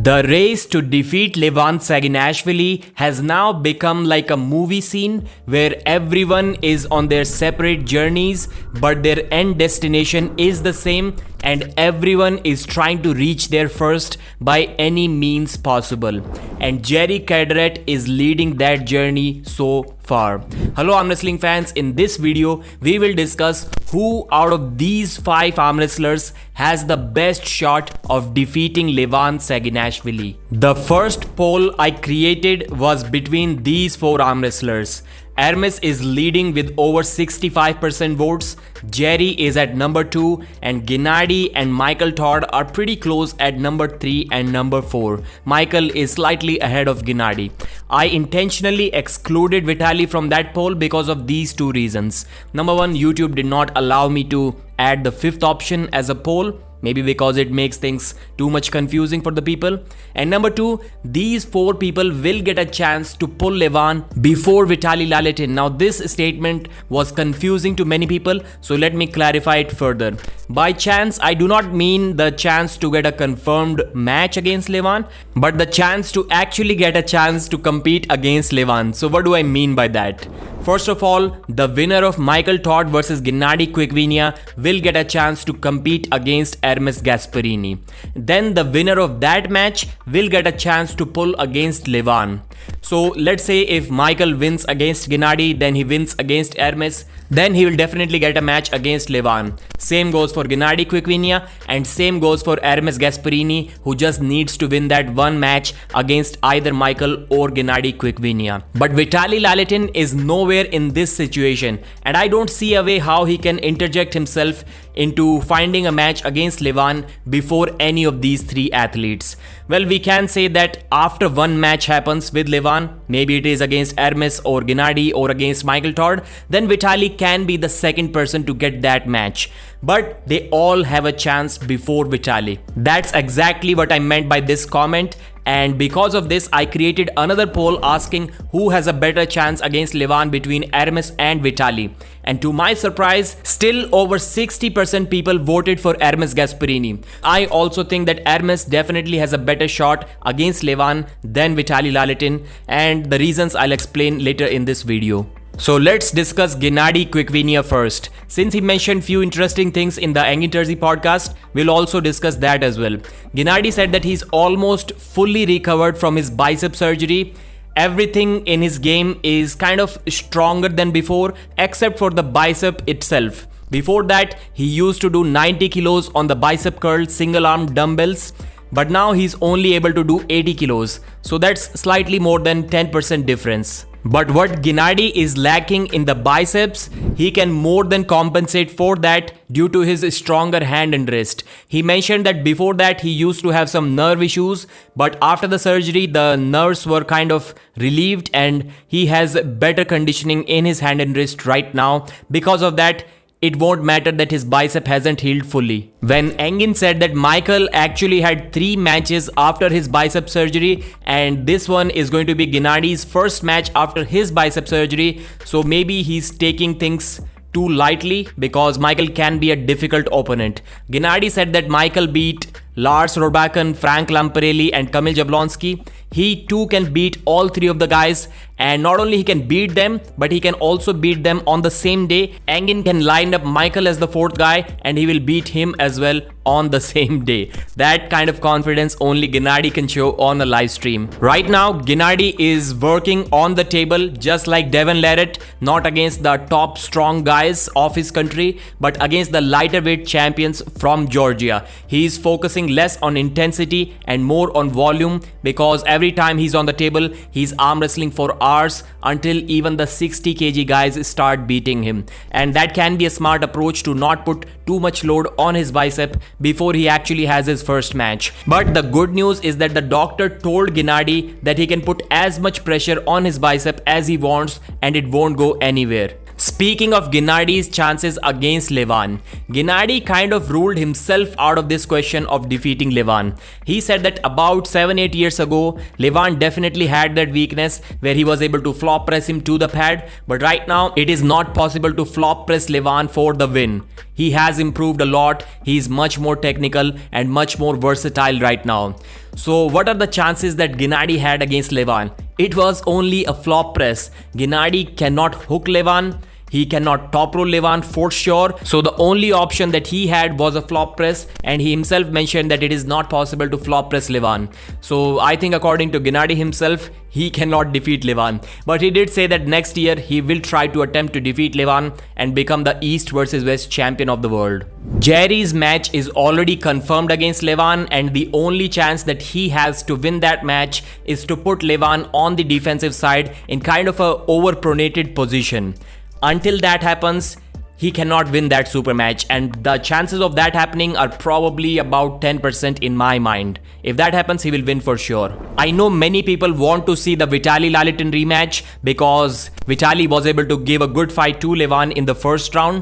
The race to defeat LEVAN Saginashvili has now become like a movie scene where everyone is on their separate journeys, but their end destination is the same and everyone is trying to reach there first by any means possible. And Jerry Cadret is leading that journey so far. Hello arm wrestling fans, in this video we will discuss who out of these 5 arm wrestlers has the best shot of defeating LEVAN Saginashvili. The first poll I created was between these 4 arm wrestlers. Hermes is leading with over 65% votes, Jerry is at number 2, and Ginnard and Michael Todd are pretty close at number 3 and number 4. Michael is slightly ahead of Ginnard. I intentionally excluded Vitali from that poll because of these 2 reasons. Number 1, YouTube did not allow me to add the 5th option as a poll. Maybe because it makes things too much confusing for the people. And number 2, these 4 people will get a chance to pull LEVAN before Vitali Laletin. Now this statement was confusing to many people, so let me clarify it further. By chance, I do not mean the chance to get a confirmed match against LEVAN, but the chance to actually get a chance to compete against LEVAN. So what do I mean by that? First of all, the winner of Michael Todd versus Ginnard Quickvinia will get a chance to compete against Hermes Gasparini. Then the winner of that match will get a chance to pull against LEVAN. So let's say if Michael wins against Ginnard, then he wins against Hermes, then he will definitely get a match against LEVAN. Same goes for Ginnard Quickvinia and same goes for Hermes Gasparini, who just needs to win that one match against either Michael or Ginnard Quickvinia. But Vitali Laletin is nowhere in this situation, and I don't see a way how he can interject himself into finding a match against LEVAN before any of these 3 athletes. Well, we can say that after one match happens with LEVAN, maybe it is against Hermes or Ginnard or against Michael Todd, then Vitali can be the second person to get that match. But they all have a chance before Vitali. That's exactly what I meant by this comment. And because of this, I created another poll asking who has a better chance against LEVAN between Hermes and Vitali. And to my surprise, still over 60% people voted for Hermes Gasparini. I also think that Hermes definitely has a better shot against LEVAN than Vitali Laletin, and the reasons I'll explain later in this video. So let's discuss Ginnard Quickvinia first. Since he mentioned few interesting things in the Engin Terzi podcast, we'll also discuss that as well. Ginnard said that he's almost fully recovered from his bicep surgery. Everything in his game is kind of stronger than before, except for the bicep itself. Before that, he used to do 90 kilos on the bicep curl single arm dumbbells, but now he's only able to do 80 kilos. So that's slightly more than 10% difference. But what Ginnard is lacking in the biceps, he can more than compensate for that due to his stronger hand and wrist. He mentioned that before that he used to have some nerve issues, but after the surgery the nerves were kind of relieved and he has better conditioning in his hand and wrist right now. Because of that, it won't matter that his bicep hasn't healed fully. When Engin said that Michael actually had 3 matches after his bicep surgery, and this one is going to be Ginnard's first match after his bicep surgery, so maybe he's taking things too lightly because Michael can be a difficult opponent. Ginnard said that Michael beat Lars Robakan, Frank Lamparelli and Kamil Jablonski. He too can beat all 3 of the guys, and not only he can beat them, but he can also beat them on the same day. Engin can line up Michael as the 4th guy and he will beat him as well on the same day. That kind of confidence only Ginnard can show on a live stream. Right now, Ginnard is working on the table just like Devon Larratt, not against the top strong guys of his country, but against the lighter weight champions from Georgia. He is focusing less on intensity and more on volume, because every time he's on the table, he's arm wrestling for hours until even the 60 kg guys start beating him. And that can be a smart approach to not put too much load on his bicep before he actually has his first match. But the good news is that the doctor told Ginnard that he can put as much pressure on his bicep as he wants and it won't go anywhere. Speaking of Ginnard's chances against LEVAN, Ginnard kind of ruled himself out of this question of defeating LEVAN. He said that about 7-8 years ago, LEVAN definitely had that weakness where he was able to flop press him to the pad, but right now it is not possible to flop press LEVAN for the win. He has improved a lot. He's much more technical and much more versatile right now. So what are the chances that Ginnard had against LEVAN? It was only a flop press. Ginnard cannot hook LEVAN. He cannot top roll LEVAN for sure. So the only option that he had was a flop press, and he himself mentioned that it is not possible to flop press LEVAN. So I think according to Ginnard himself, he cannot defeat LEVAN. But he did say that next year he will try to attempt to defeat LEVAN and become the East versus West champion of the world. Jerry's match is already confirmed against LEVAN, and the only chance that he has to win that match is to put LEVAN on the defensive side in kind of a overpronated position. Until that happens, he cannot win that super match, and the chances of that happening are probably about 10% in my mind. If that happens, he will win for sure. I know many people want to see the Vitali Lalitin rematch because Vitali was able to give a good fight to LEVAN in the first round.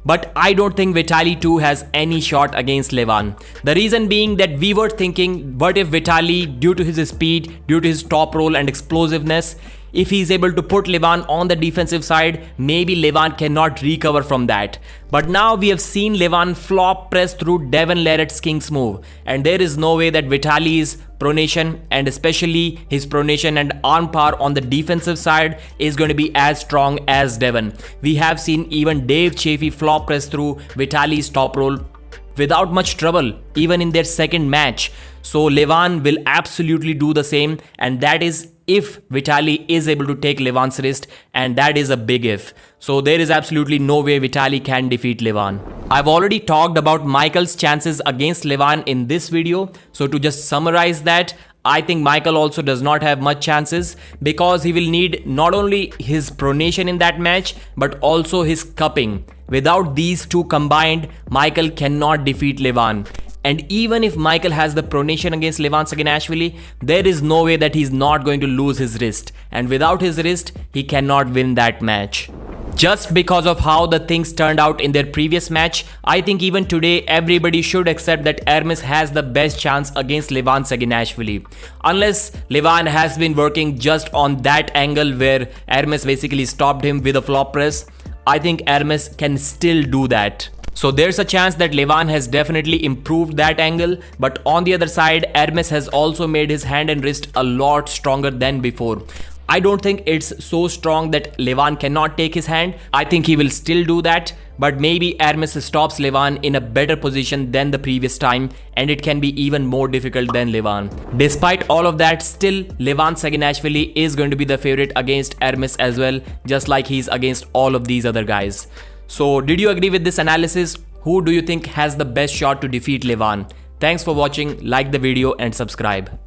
But I don't think Vitali too has any shot against LEVAN. The reason being that we were thinking, what if Vitali, due to his speed, due to his top roll and explosiveness, if he is able to put LEVAN on the defensive side, maybe LEVAN cannot recover from that. But now we have seen LEVAN flop press through Devon Larratt's King's move, and there is no way that Vitali's pronation, and especially his pronation and arm power on the defensive side, is going to be as strong as Devon. We have seen even Dave Chaffee flop press through Vitali's top roll without much trouble, even in their second match. So LEVAN will absolutely do the same, and that is if Vitali is able to take LEVAN's wrist, and that is a big if. So there is absolutely no way Vitali can defeat LEVAN. I've already talked about Michael's chances against LEVAN in this video, so to just summarize that, I think Michael also does not have much chances because he will need not only his pronation in that match but also his cupping. Without these two combined, Michael cannot defeat LEVAN. And even if Michael has the pronation against LEVAN Saginashvili, there is no way that he's not going to lose his wrist. And without his wrist, he cannot win that match. Just because of how the things turned out in their previous match, I think even today everybody should accept that Hermes has the best chance against LEVAN Saginashvili. Unless LEVAN has been working just on that angle where Hermes basically stopped him with a flop press, I think Hermes can still do that. So there's a chance that LEVAN has definitely improved that angle, but on the other side, Hermes has also made his hand and wrist a lot stronger than before. I don't think it's so strong that LEVAN cannot take his hand. I think he will still do that, but maybe Hermes stops LEVAN in a better position than the previous time, and it can be even more difficult than LEVAN. Despite all of that, still LEVAN Saginashvili is going to be the favorite against Hermes as well, just like he's against all of these other guys. So did you agree with this analysis? Who do you think has the best shot to defeat LEVAN? Thanks for watching, like the video and subscribe.